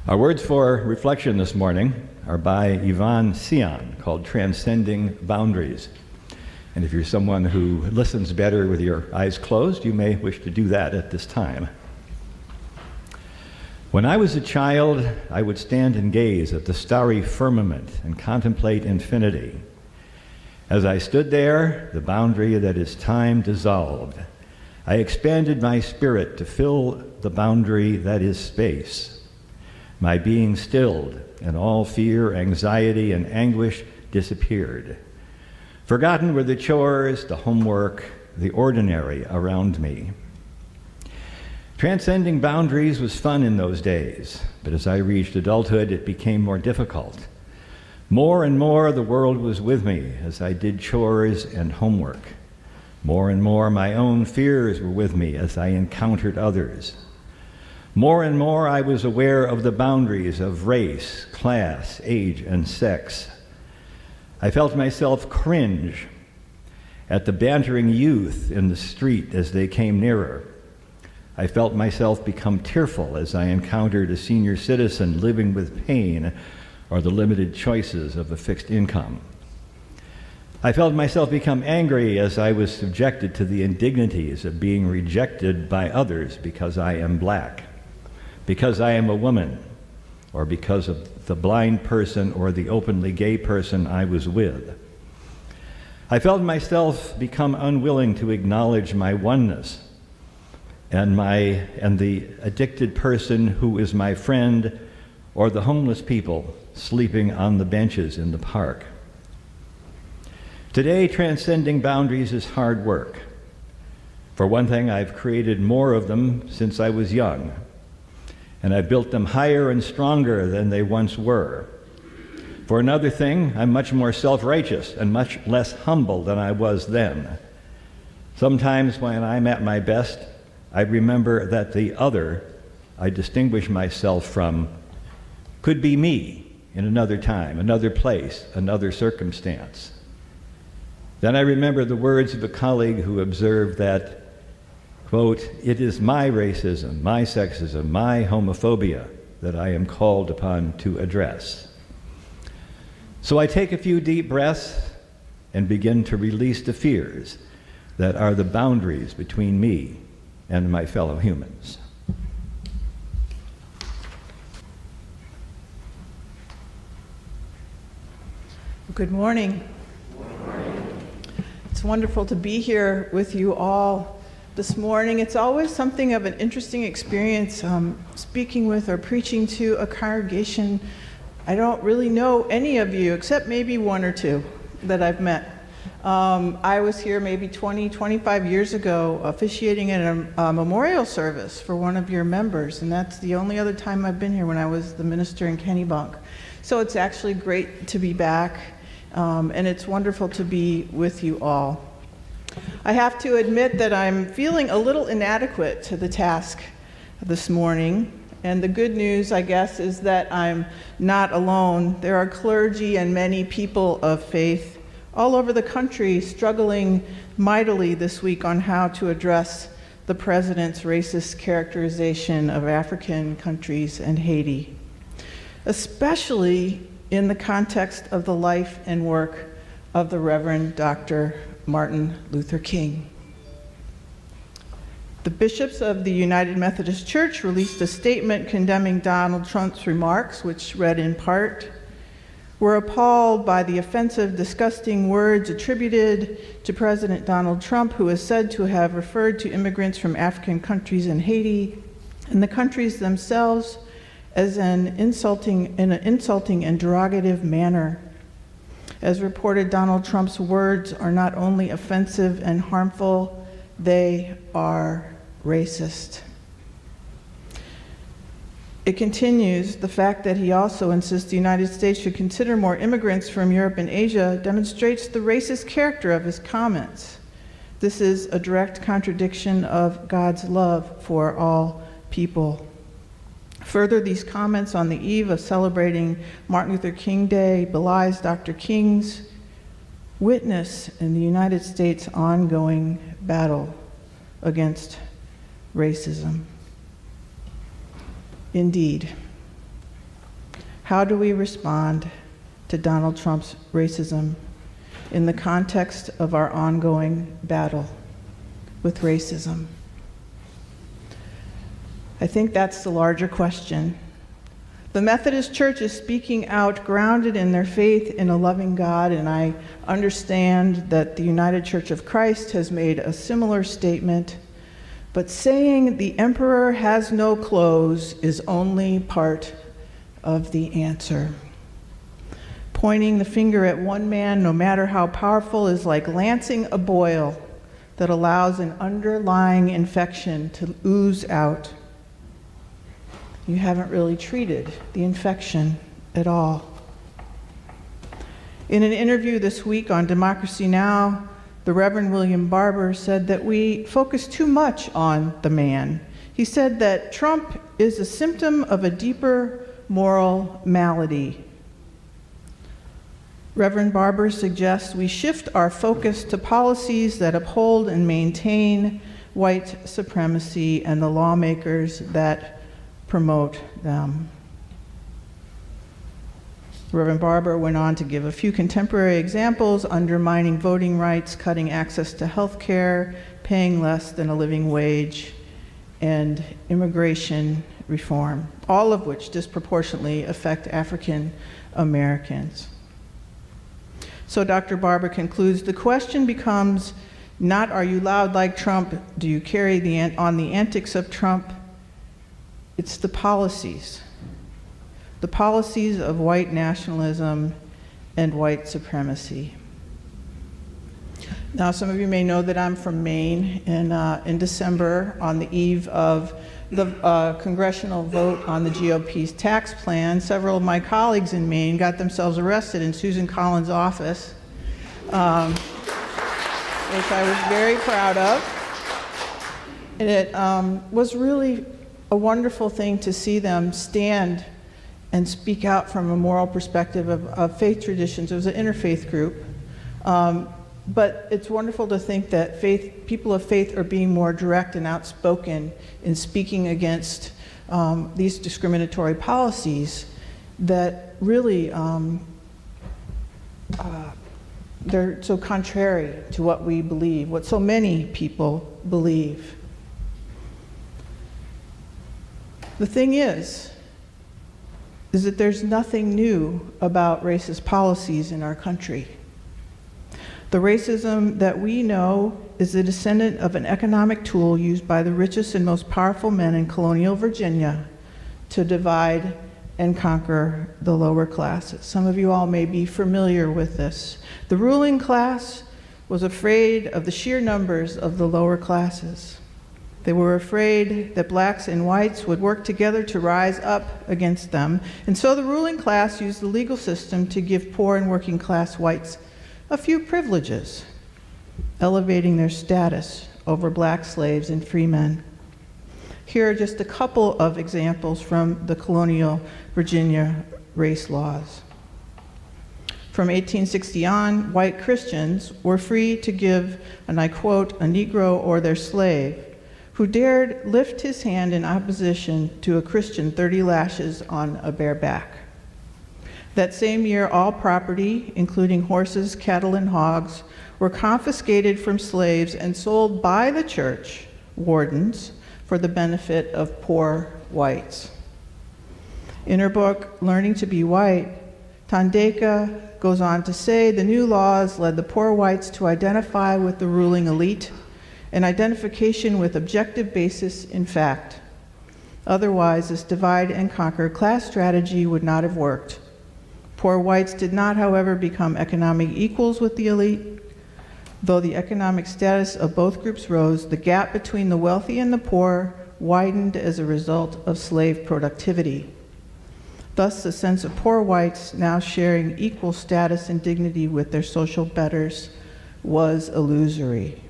Our words for reflection this morning are by UUCN, called Transcending Boundaries. And if you're someone who listens better with your eyes closed, you may wish to do that at this time. When I was a child, I would stand and gaze at the starry firmament and contemplate infinity. As I stood there, the boundary that is time dissolved. I expanded my spirit to fill the boundary that is space. My being stilled, and all fear, anxiety, and anguish disappeared. Forgotten were the chores, the homework, the ordinary around me. Transcending boundaries was fun in those days, but as I reached adulthood, it became more difficult. More and more, the world was with me as I did chores and homework. More and more, my own fears were with me as I encountered others. More and more, I was aware of the boundaries of race, class, age, and sex. I felt myself cringe at the bantering youth in the street as they came nearer. I felt myself become tearful as I encountered a senior citizen living with pain or the limited choices of a fixed income. I felt myself become angry as I was subjected to the indignities of being rejected by others because I am black, because I am a woman, or because of the blind person or the openly gay person I was with. I felt myself become unwilling to acknowledge my oneness and the addicted person who is my friend, or the homeless people sleeping on the benches in the park. Today, transcending boundaries is hard work. For one thing, I've created more of them since I was young, and I've built them higher and stronger than they once were. For another thing, I'm much more self-righteous and much less humble than I was then. Sometimes when I'm at my best, I remember that the other I distinguish myself from could be me in another time, another place, another circumstance. Then I remember the words of a colleague who observed that, quote, "It is my racism, my sexism, my homophobia that I am called upon to address." So I take a few deep breaths and begin to release the fears that are the boundaries between me and my fellow humans. Good morning. It's wonderful to be here with you all this morning. It's always something of an interesting experience speaking with or preaching to a congregation. I don't really know any of you except maybe one or two that I've met. I was here maybe 25 years ago officiating in a memorial service for one of your members, and that's the only other time I've been here, when I was the minister in Kennebunk. So it's actually great to be back, and it's wonderful to be with you all. I have to admit that I'm feeling a little inadequate to the task this morning, and the good news, I guess, is that I'm not alone. There are clergy and many people of faith all over the country struggling mightily this week on how to address the president's racist characterization of African countries and Haiti, especially in the context of the life and work of the Reverend Dr. Martin Luther King. The bishops of the United Methodist Church released a statement condemning Donald Trump's remarks, which read in part, "We're appalled by the offensive, disgusting words attributed to President Donald Trump, who is said to have referred to immigrants from African countries and Haiti and the countries themselves as in an insulting and derogative manner. As reported, Donald Trump's words are not only offensive and harmful, they are racist." It continues, "The fact that he also insists the United States should consider more immigrants from Europe and Asia demonstrates the racist character of his comments. This is a direct contradiction of God's love for all people. Further, these comments on the eve of celebrating Martin Luther King Day belies Dr. King's witness in the United States' ongoing battle against racism. Indeed, How do we respond to Donald Trump's racism in the context of our ongoing battle with racism? I think that's the larger question. The Methodist Church is speaking out, grounded in their faith in a loving God, and I understand that the United Church of Christ has made a similar statement, but saying the emperor has no clothes is only part of the answer. Pointing the finger at one man, no matter how powerful, is like lancing a boil that allows an underlying infection to ooze out. You haven't really treated the infection at all. In an interview this week on Democracy Now!, the Reverend William Barber said that we focus too much on the man. He said that Trump is a symptom of a deeper moral malady. Reverend Barber suggests we shift our focus to policies that uphold and maintain white supremacy and the lawmakers that promote them. Reverend Barber went on to give a few contemporary examples: undermining voting rights, cutting access to health care, paying less than a living wage, and immigration reform, all of which disproportionately affect African Americans. So Dr. Barber concludes, the question becomes not, are you loud like Trump? Do you carry on the antics of Trump? It's the policies of white nationalism and white supremacy. Now, some of you may know that I'm from Maine, and in December, on the eve of the congressional vote on the GOP's tax plan, several of my colleagues in Maine got themselves arrested in Susan Collins' office, which I was very proud of. And it was really a wonderful thing to see them stand and speak out from a moral perspective of faith traditions. It was an interfaith group. But it's wonderful to think that people of faith are being more direct and outspoken in speaking against these discriminatory policies that really, they're so contrary to what we believe, what so many people believe. The thing is that there's nothing new about racist policies in our country. The racism that we know is the descendant of an economic tool used by the richest and most powerful men in colonial Virginia to divide and conquer the lower classes. Some of you all may be familiar with this. The ruling class was afraid of the sheer numbers of the lower classes. They were afraid that blacks and whites would work together to rise up against them. And so the ruling class used the legal system to give poor and working class whites a few privileges, elevating their status over black slaves and free men. Here are just a couple of examples from the colonial Virginia race laws. From 1860 on, white Christians were free to give, and I quote, a Negro or their slave who dared lift his hand in opposition to a Christian 30 lashes on a bare back. That same year, all property, including horses, cattle, and hogs, were confiscated from slaves and sold by the church wardens for the benefit of poor whites. In her book, Learning to Be White, Tandeka goes on to say, the new laws led the poor whites to identify with the ruling elite, an identification with objective basis in fact. Otherwise, this divide and conquer class strategy would not have worked. Poor whites did not, however, become economic equals with the elite. Though the economic status of both groups rose, the gap between the wealthy and the poor widened as a result of slave productivity. Thus, the sense of poor whites now sharing equal status and dignity with their social betters was illusory.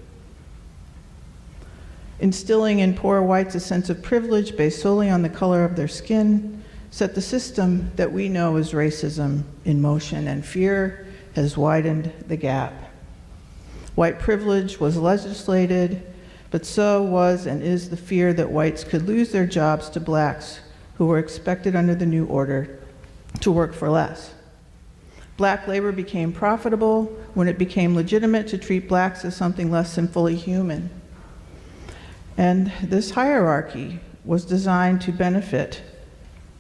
Instilling in poor whites a sense of privilege based solely on the color of their skin set the system that we know as racism in motion, and fear has widened the gap. White privilege was legislated, but so was and is the fear that whites could lose their jobs to blacks who were expected under the new order to work for less. Black labor became profitable when it became legitimate to treat blacks as something less than fully human. And this hierarchy was designed to benefit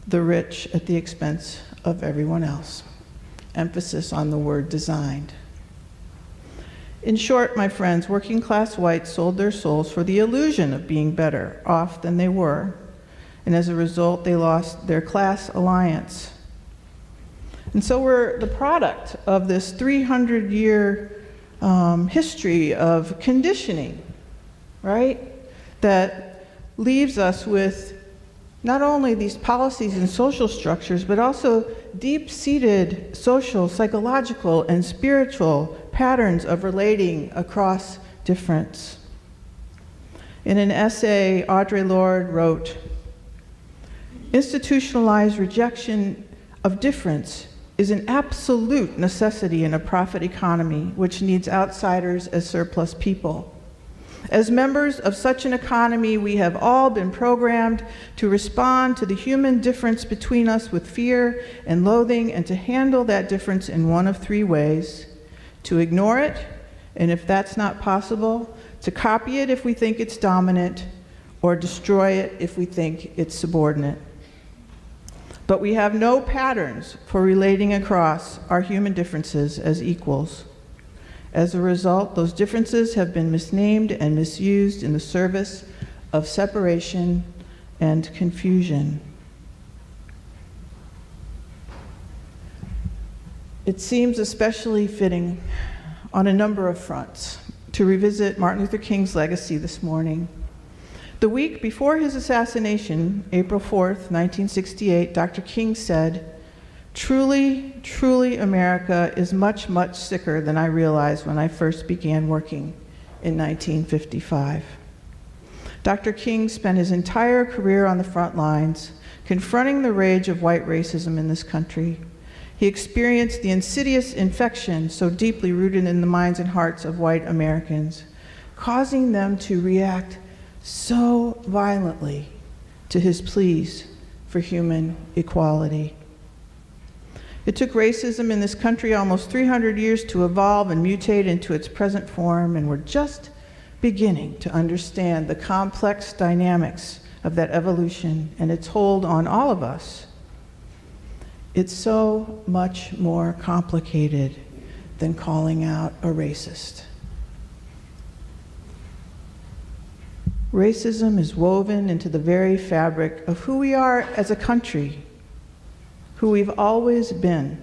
the rich at the expense of everyone else. Emphasis on the word designed. In short, my friends, working class whites sold their souls for the illusion of being better off than they were, and as a result, they lost their class alliance. And so we're the product of this 300-year history of conditioning, right? That leaves us with not only these policies and social structures, but also deep-seated social, psychological, and spiritual patterns of relating across difference. In an essay, Audre Lorde wrote, "Institutionalized rejection of difference is an absolute necessity in a profit economy which needs outsiders as surplus people. As members of such an economy, we have all been programmed to respond to the human difference between us with fear and loathing, and to handle that difference in one of three ways: to ignore it, and if that's not possible, to copy it if we think it's dominant, or destroy it if we think it's subordinate. But we have no patterns for relating across our human differences as equals. As a result, those differences have been misnamed and misused in the service of separation and confusion." It seems especially fitting on a number of fronts to revisit Martin Luther King's legacy this morning. The week before his assassination, April 4th, 1968, Dr. King said, "Truly, truly, America is much, much sicker than I realized when I first began working in 1955. Dr. King spent his entire career on the front lines, confronting the rage of white racism in this country. He experienced the insidious infection so deeply rooted in the minds and hearts of white Americans, causing them to react so violently to his pleas for human equality. It took racism in this country almost 300 years to evolve and mutate into its present form, and we're just beginning to understand the complex dynamics of that evolution and its hold on all of us. It's so much more complicated than calling out a racist. Racism is woven into the very fabric of who we are as a country, who we've always been.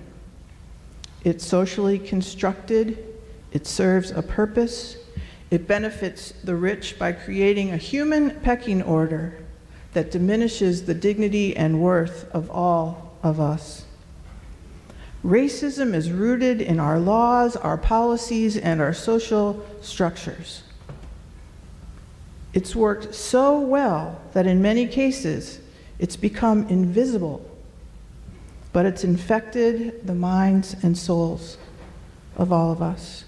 It's socially constructed, it serves a purpose, it benefits the rich by creating a human pecking order that diminishes the dignity and worth of all of us. Racism is rooted in our laws, our policies, and our social structures. It's worked so well that in many cases, it's become invisible, but it's infected the minds and souls of all of us.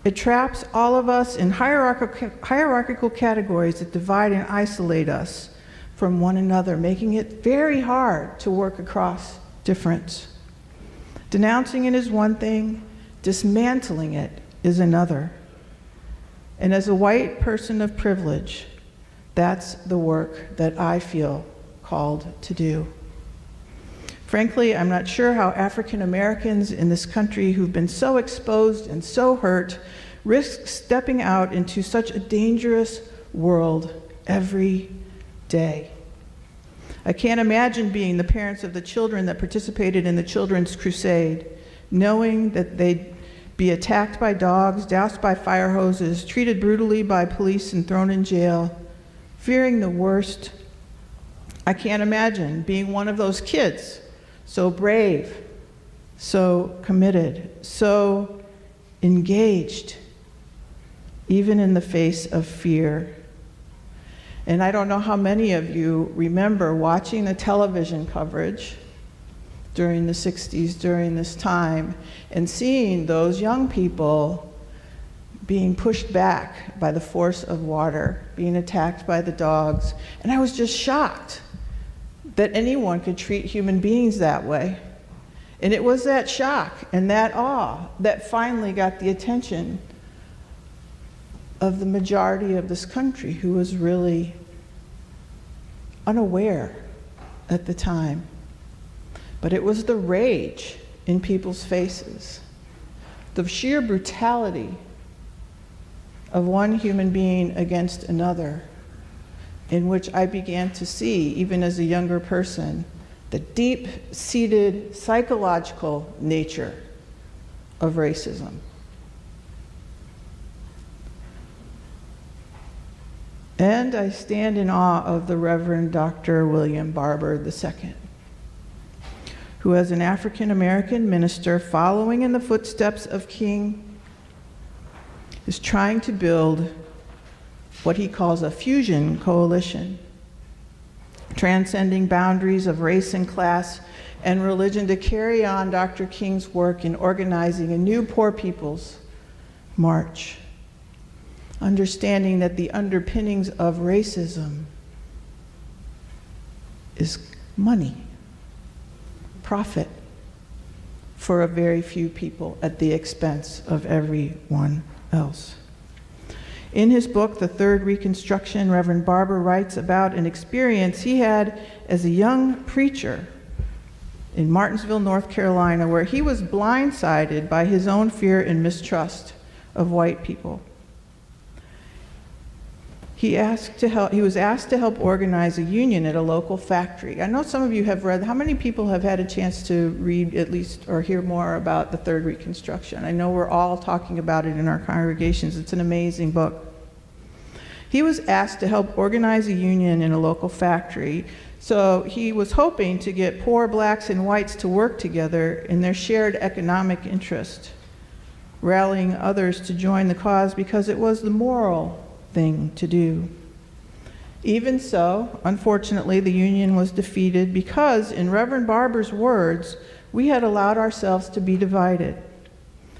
It traps all of us in hierarchical categories that divide and isolate us from one another, making it very hard to work across difference. Denouncing it is one thing, dismantling it is another. And as a white person of privilege, that's the work that I feel called to do. Frankly, I'm not sure how African Americans in this country who've been so exposed and so hurt risk stepping out into such a dangerous world every day. I can't imagine being the parents of the children that participated in the Children's Crusade, knowing that they'd be attacked by dogs, doused by fire hoses, treated brutally by police and thrown in jail, fearing the worst. I can't imagine being one of those kids, so brave, so committed, so engaged, even in the face of fear. And I don't know how many of you remember watching the television coverage during the 60s, during this time, and seeing those young people being pushed back by the force of water, being attacked by the dogs. And I was just shocked that anyone could treat human beings that way. And it was that shock and that awe that finally got the attention of the majority of this country, who was really unaware at the time. But it was the rage in people's faces, the sheer brutality of one human being against another, in which I began to see, even as a younger person, the deep-seated psychological nature of racism. And I stand in awe of the Reverend Dr. William Barber II, who, as an African-American minister following in the footsteps of King, is trying to build what he calls a fusion coalition, transcending boundaries of race and class and religion, to carry on Dr. King's work in organizing a new Poor People's March, understanding that the underpinnings of racism is money, profit for a very few people at the expense of everyone else. In his book, The Third Reconstruction, Reverend Barber writes about an experience he had as a young preacher in Martinsville, North Carolina, where he was blindsided by his own fear and mistrust of white people. He was asked to help organize a union at a local factory. I know some of you have read. How many people have had a chance to read at least or hear more about the Third Reconstruction? I know we're all talking about it in our congregations. It's an amazing book. He was asked to help organize a union in a local factory, so he was hoping to get poor blacks and whites to work together in their shared economic interest, rallying others to join the cause because it was the moral thing to do. Even so, unfortunately, the union was defeated because, in Reverend Barber's words, we had allowed ourselves to be divided.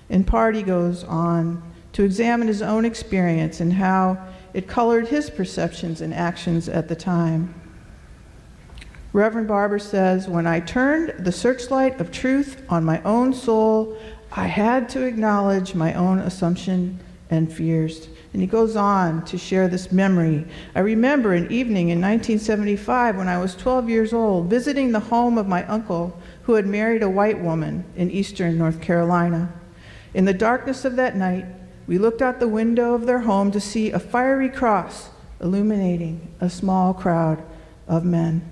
In part, he goes on to examine his own experience and how it colored his perceptions and actions at the time. Reverend Barber says, "When I turned the searchlight of truth on my own soul, I had to acknowledge my own assumption and fears." And he goes on to share this memory. "I remember an evening in 1975 when I was 12 years old, visiting the home of my uncle who had married a white woman in eastern North Carolina. In the darkness of that night, we looked out the window of their home to see a fiery cross illuminating a small crowd of men.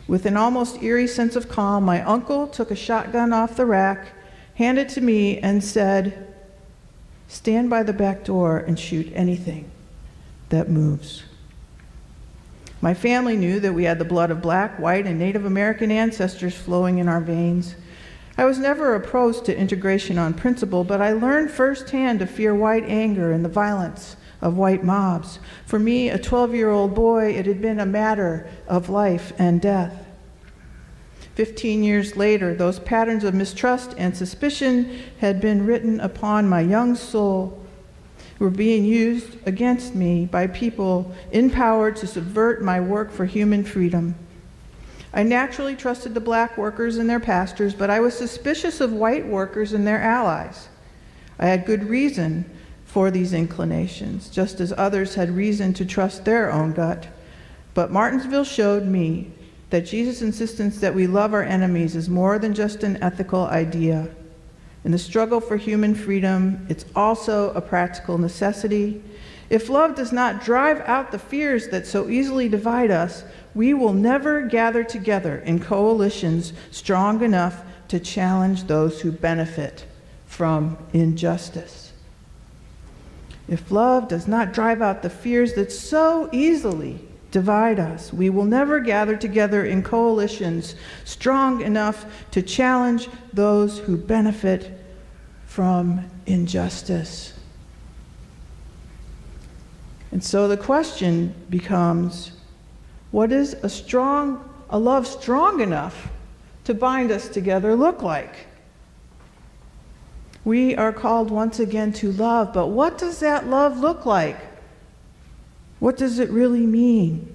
With an almost eerie sense of calm, my uncle took a shotgun off the rack, handed it to me, and said, 'Stand by the back door and shoot anything that moves.' My family knew that we had the blood of black, white, and Native American ancestors flowing in our veins. I was never opposed to integration on principle, but I learned firsthand to fear white anger and the violence of white mobs. For me, a 12-year-old boy, it had been a matter of life and death. 15 years later, those patterns of mistrust and suspicion had been written upon my young soul, were being used against me by people in power to subvert my work for human freedom. I naturally trusted the black workers and their pastors, but I was suspicious of white workers and their allies. I had good reason for these inclinations, just as others had reason to trust their own gut. But Martinsville showed me that Jesus' insistence that we love our enemies is more than just an ethical idea. In the struggle for human freedom, it's also a practical necessity. If love does not drive out the fears that so easily divide us, we will never gather together in coalitions strong enough to challenge those who benefit from injustice. If love does not drive out the fears that so easily divide us, we will never gather together in coalitions strong enough to challenge those who benefit from injustice. And so the question becomes, what does a love strong enough to bind us together look like? We are called once again to love, but what does that love look like? What does it really mean?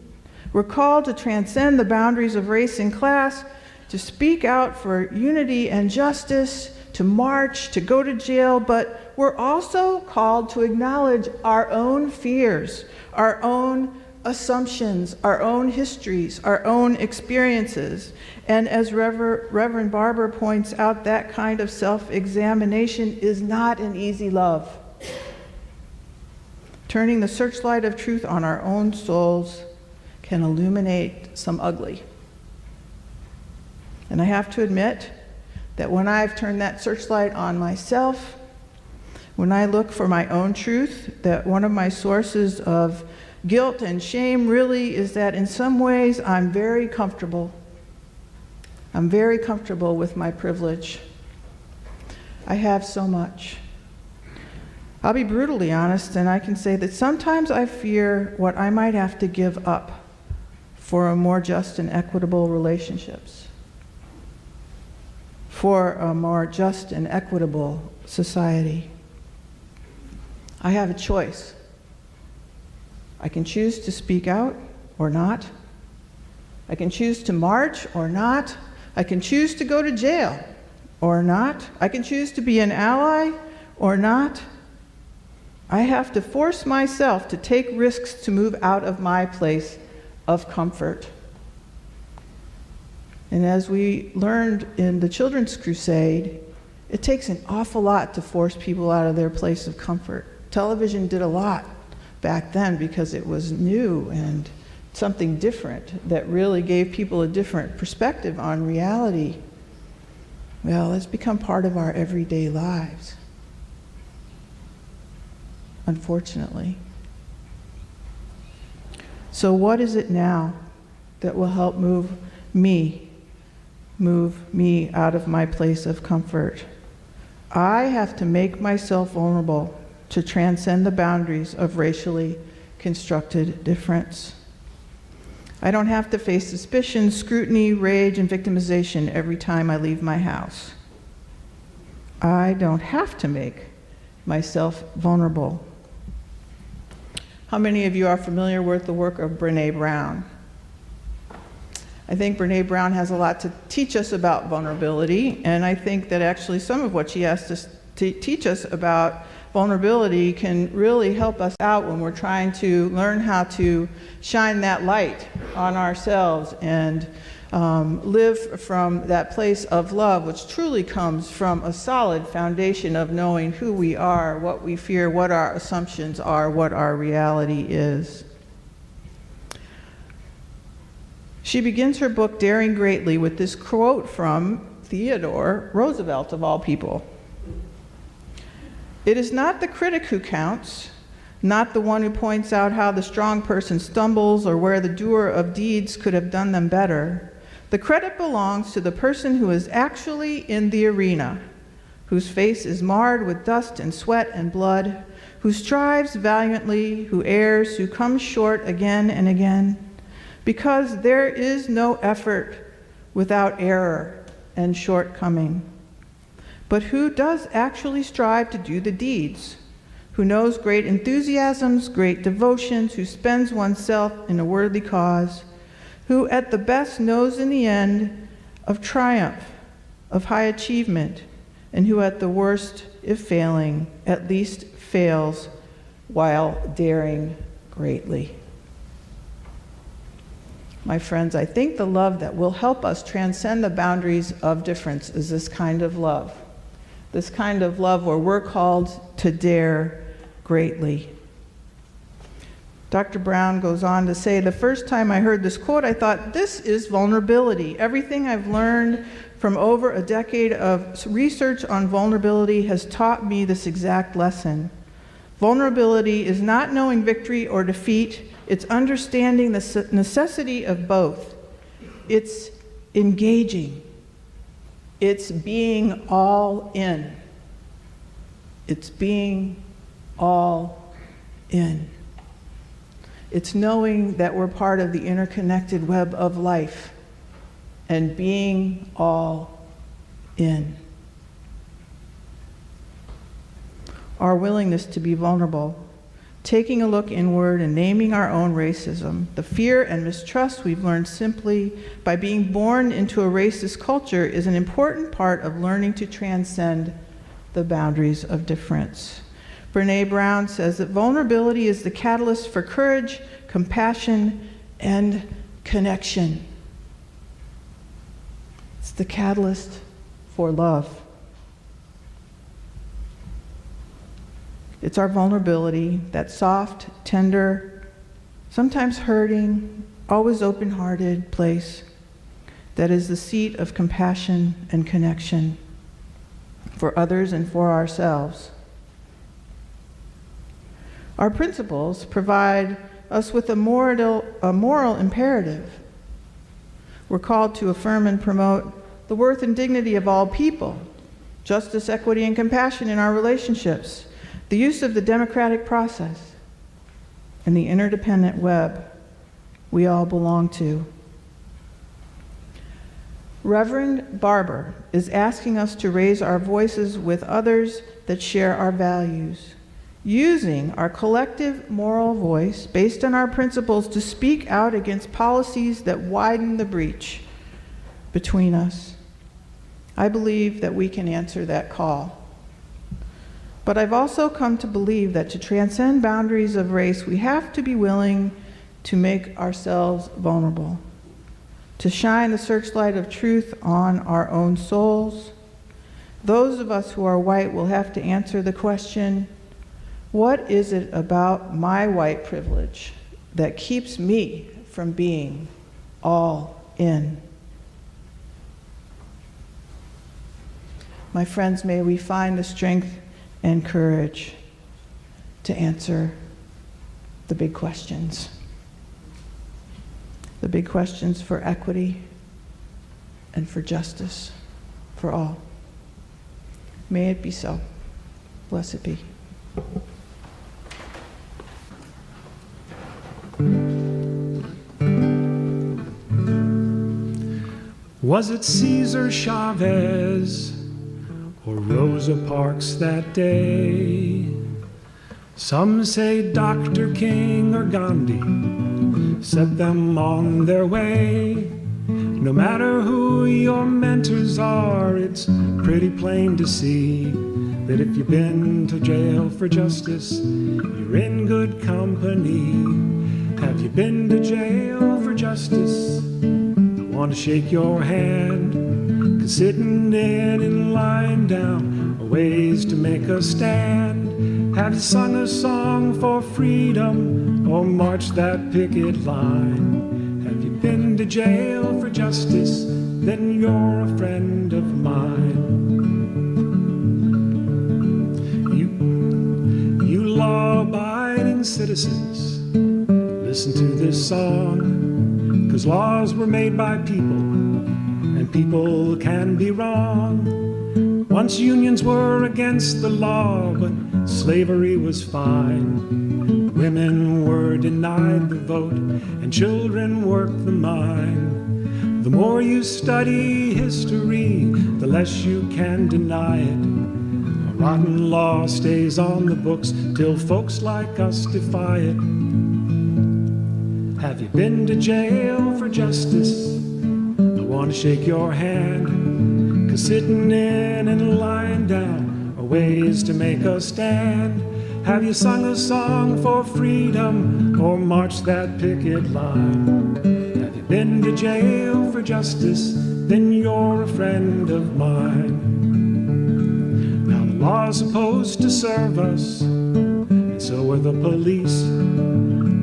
We're called to transcend the boundaries of race and class, to speak out for unity and justice, to march, to go to jail, but we're also called to acknowledge our own fears, our own assumptions, our own histories, our own experiences. And as Reverend Barber points out, that kind of self-examination is not an easy love. Turning the searchlight of truth on our own souls can illuminate some ugly. And I have to admit that when I've turned that searchlight on myself, when I look for my own truth, that one of my sources of guilt and shame really is that in some ways I'm very comfortable. I'm very comfortable with my privilege. I have so much. I'll be brutally honest, and I can say that sometimes I fear what I might have to give up for a more just and equitable relationships, for a more just and equitable society. I have a choice. I can choose to speak out or not. I can choose to march or not. I can choose to go to jail or not. I can choose to be an ally or not. I have to force myself to take risks to move out of my place of comfort. And as we learned in the Children's Crusade, it takes an awful lot to force people out of their place of comfort. Television did a lot back then because it was new and something different that really gave people a different perspective on reality. Well, it's become part of our everyday lives, unfortunately. So what is it now that will help move me out of my place of comfort? I have to make myself vulnerable to transcend the boundaries of racially constructed difference. I don't have to face suspicion, scrutiny, rage, and victimization every time I leave my house. I don't have to make myself vulnerable. How many of you are familiar with the work of Brené Brown? I think Brené Brown has a lot to teach us about vulnerability, and I think that actually some of what she has to teach us about vulnerability can really help us out when we're trying to learn how to shine that light on ourselves and live from that place of love, which truly comes from a solid foundation of knowing who we are, what we fear, what our assumptions are, what our reality is. She begins her book, Daring Greatly, with this quote from Theodore Roosevelt, of all people. "It is not the critic who counts, not the one who points out how the strong person stumbles or where the doer of deeds could have done them better. The credit belongs to the person who is actually in the arena, whose face is marred with dust and sweat and blood, who strives valiantly, who errs, who comes short again and again, because there is no effort without error and shortcoming. But who does actually strive to do the deeds, who knows great enthusiasms, great devotions, who spends oneself in a worthy cause, who at the best knows in the end of triumph, of high achievement, and who at the worst, if failing, at least fails while daring greatly." My friends, I think the love that will help us transcend the boundaries of difference is this kind of love. This kind of love where we're called to dare greatly. Dr. Brown goes on to say, "The first time I heard this quote, I thought, this is vulnerability. Everything I've learned from over a decade of research on vulnerability has taught me this exact lesson. Vulnerability is not knowing victory or defeat. It's understanding the necessity of both. It's engaging. It's being all in. It's being all in. It's knowing that we're part of the interconnected web of life and being all in. Our willingness to be vulnerable taking a look inward and naming our own racism. The fear and mistrust we've learned simply by being born into a racist culture is an important part of learning to transcend the boundaries of difference. Brené Brown says that vulnerability is the catalyst for courage, compassion, and connection. It's the catalyst for love. It's our vulnerability, that soft, tender, sometimes hurting, always open-hearted place that is the seat of compassion and connection for others and for ourselves. Our principles provide us with a moral imperative. We're called to affirm and promote the worth and dignity of all people, justice, equity, and compassion in our relationships, the use of the democratic process, and the interdependent web we all belong to. Reverend Barber is asking us to raise our voices with others that share our values, using our collective moral voice based on our principles to speak out against policies that widen the breach between us. I believe that we can answer that call. But I've also come to believe that to transcend boundaries of race, we have to be willing to make ourselves vulnerable, to shine the searchlight of truth on our own souls. Those of us who are white will have to answer the question, what is it about my white privilege that keeps me from being all in? My friends, may we find the strength and courage to answer the big questions. The big questions for equity and for justice for all. May it be so. Blessed be. Was it Cesar Chavez or Rosa Parks that day? Some say Dr. King or Gandhi set them on their way. No matter who your mentors are, it's pretty plain to see that if you've been to jail for justice, you're in good company. Have you been to jail for justice? I want to shake your hand, 'cause sitting in and lying down are ways to make a stand. Have you sung a song for freedom or marched that picket line? Have you been to jail for justice? Then you're a friend of mine. You law-abiding citizens, listen to this song, 'cause laws were made by people, and people can be wrong. Once unions were against the law, but slavery was fine. Women were denied the vote, and children worked the mine. The more you study history, the less you can deny it. A rotten law stays on the books till folks like us defy it. Have you been to jail for justice? I want to shake your hand, 'cause sitting in and lying down are ways to make a stand. Have you sung a song for freedom or marched that picket line? Have you been to jail for justice? Then you're a friend of mine. Now the law's supposed to serve us, and so are the police.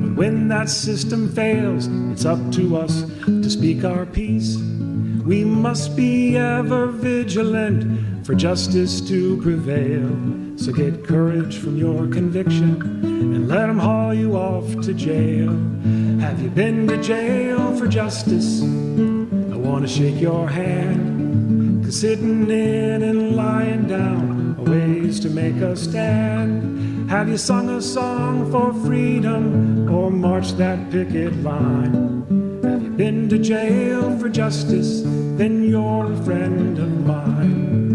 But when that system fails, it's up to us to speak our piece. We must be ever vigilant for justice to prevail. So get courage from your conviction and let them haul you off to jail. Have you been to jail for justice? I want to shake your hand, 'cause sitting in and lying down are ways to make a stand. Have you sung a song for freedom or marched that picket line? Have you been to jail for justice? Then you're a friend of mine.